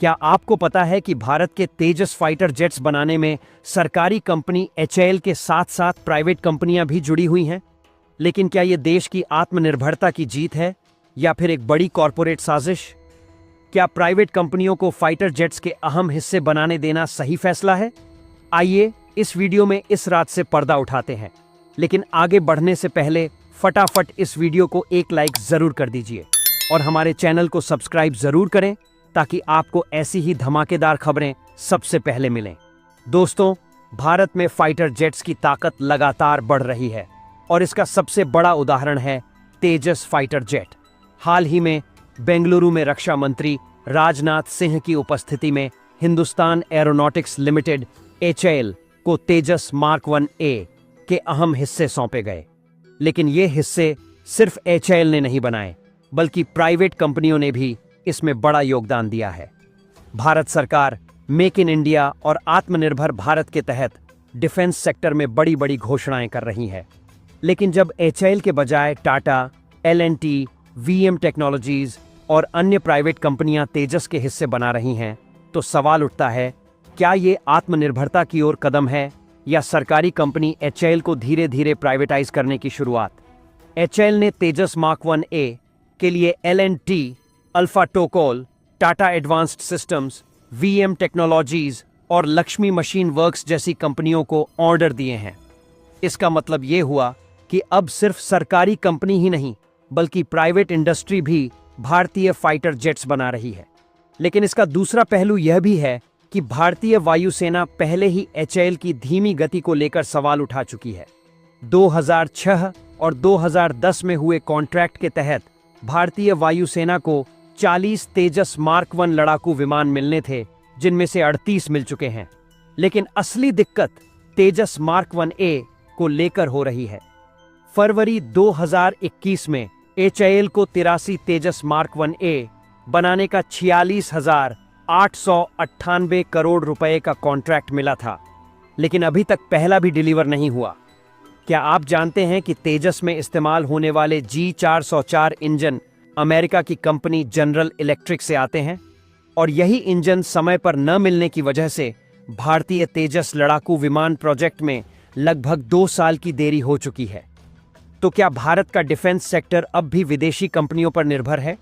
क्या आपको पता है कि भारत के तेजस फाइटर जेट्स बनाने में सरकारी कंपनी एचएएल के साथ साथ प्राइवेट कंपनियां भी जुड़ी हुई हैं? लेकिन क्या यह देश की आत्मनिर्भरता की जीत है या फिर एक बड़ी कॉरपोरेट साजिश? क्या प्राइवेट कंपनियों को फाइटर जेट्स के अहम हिस्से बनाने देना सही फैसला है? आइए इस वीडियो में इस रात से पर्दा उठाते हैं। लेकिन आगे बढ़ने से पहले फटाफट इस वीडियो को एक लाइक जरूर कर दीजिए और हमारे चैनल को सब्सक्राइब जरूर करें ताकि आपको ऐसी ही धमाकेदार खबरें सबसे पहले मिलें। दोस्तों, भारत में फाइटर जेट्स की ताकत लगातार बढ़ रही है और इसका सबसे बड़ा उदाहरण है तेजस फाइटर जेट। हाल ही में बेंगलुरु में रक्षा मंत्री राजनाथ सिंह की उपस्थिति में हिंदुस्तान एरोनॉटिक्स लिमिटेड एचएएल को तेजस मार्क 1A के अहम हिस्से सौंपे गए। लेकिन ये हिस्से सिर्फ एचएएल ने नहीं बनाए, बल्कि प्राइवेट कंपनियों ने भी इसमें बड़ा योगदान दिया है। भारत सरकार मेक इन इंडिया और आत्मनिर्भर भारत के तहत डिफेंस सेक्टर में बड़ी बड़ी घोषणाएं कर रही है। लेकिन जब एचएएल के बजाय टाटा, एल&टी, वीएम टेक्नोलॉजीज और अन्य प्राइवेट कंपनियां तेजस के हिस्से बना रही हैं, तो सवाल उठता है, क्या ये आत्मनिर्भरता की ओर कदम है या सरकारी कंपनी एचएएल को धीरे धीरे प्राइवेटाइज करने की शुरुआत? एचएएल ने तेजस मार्क 1A के लिए L and T, Alpha Tocol, Tata advanced systems, VM technologies और लक्ष्मी मशीन वर्क्स जैसी कंपनियों को ऑर्डर दिए हैं। इसका मतलब यह हुआ कि अब सिर्फ सरकारी कंपनी ही नहीं, बल्कि प्राइवेट इंडस्ट्री भी भारतीय फाइटर जेट्स बना रही है। लेकिन इसका दूसरा पहलू यह भी है कि भारतीय वायुसेना पहले ही एचएएल की धीमी गति को लेकर सवाल उठा चुकी है। 2006 और 2010 में हुए कॉन्ट्रैक्ट के तहत भारतीय वायुसेना को 40 तेजस मार्क 1 लड़ाकू विमान मिलने थे, जिनमें से 38 मिल चुके हैं। लेकिन असली दिक्कत तेजस मार्क 1A को लेकर हो रही है। फरवरी 2021 में एचएएल को 83 तेजस मार्क 1A बनाने का 46,898 करोड़ रुपए का कॉन्ट्रैक्ट मिला था, लेकिन अभी तक पहला भी डिलीवर नहीं हुआ। क्या आप जानते हैं कि तेजस में इस्तेमाल होने वाले G404 इंजन अमेरिका की कंपनी जनरल इलेक्ट्रिक से आते हैं? और यही इंजन समय पर न मिलने की वजह से भारतीय तेजस लड़ाकू विमान प्रोजेक्ट में लगभग 2 साल की देरी हो चुकी है। तो क्या भारत का डिफेंस सेक्टर अब भी विदेशी कंपनियों पर निर्भर है?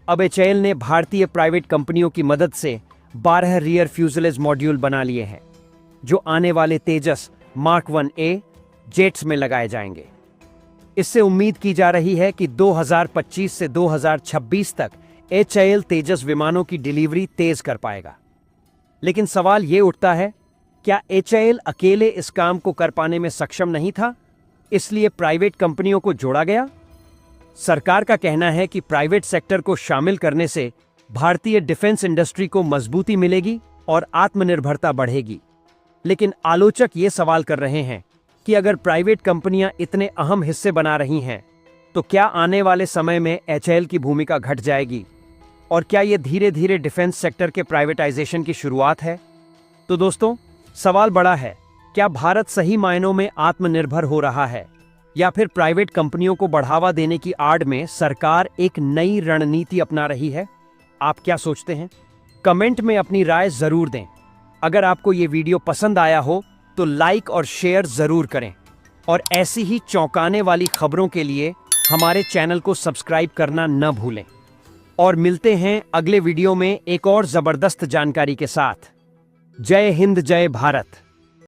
अब एचएएल ने भारतीय प्राइवेट कंपनियों की मदद से 12 रियर फ्यूजलेज मॉड्यूल बना लिए हैं, जो आने वाले तेजस मार्क 1A जेट्स में लगाए जाएंगे। इससे उम्मीद की जा रही है कि 2025 से 2026 तक एचएएल तेजस विमानों की डिलीवरी तेज कर पाएगा। लेकिन सवाल ये उठता है, क्या एचएएल अकेले इस काम को कर पाने में सक्षम नहीं था, इसलिए प्राइवेट कंपनियों को जोड़ा गया? सरकार का कहना है कि प्राइवेट सेक्टर को शामिल करने से भारतीय डिफेंस इंडस्ट्री को मजबूती मिलेगी और आत्मनिर्भरता बढ़ेगी। लेकिन आलोचक ये सवाल कर रहे हैं कि अगर प्राइवेट कंपनियां इतने अहम हिस्से बना रही हैं, तो क्या आने वाले समय में एचएएल की भूमिका घट जाएगी? और क्या यह धीरे धीरे डिफेंस सेक्टर के प्राइवेटाइजेशन की शुरुआत है? तो दोस्तों, सवाल बड़ा है, क्या भारत सही मायनों में आत्मनिर्भर हो रहा है या फिर प्राइवेट कंपनियों को बढ़ावा देने की आड़ में सरकार एक नई रणनीति अपना रही है? आप क्या सोचते हैं? कमेंट में अपनी राय जरूर दें। अगर आपको ये वीडियो पसंद आया हो तो लाइक और शेयर जरूर करें और ऐसी ही चौंकाने वाली खबरों के लिए हमारे चैनल को सब्सक्राइब करना न भूलें। और मिलते हैं अगले वीडियो में एक और जबरदस्त जानकारी के साथ। जय हिंद, जय भारत।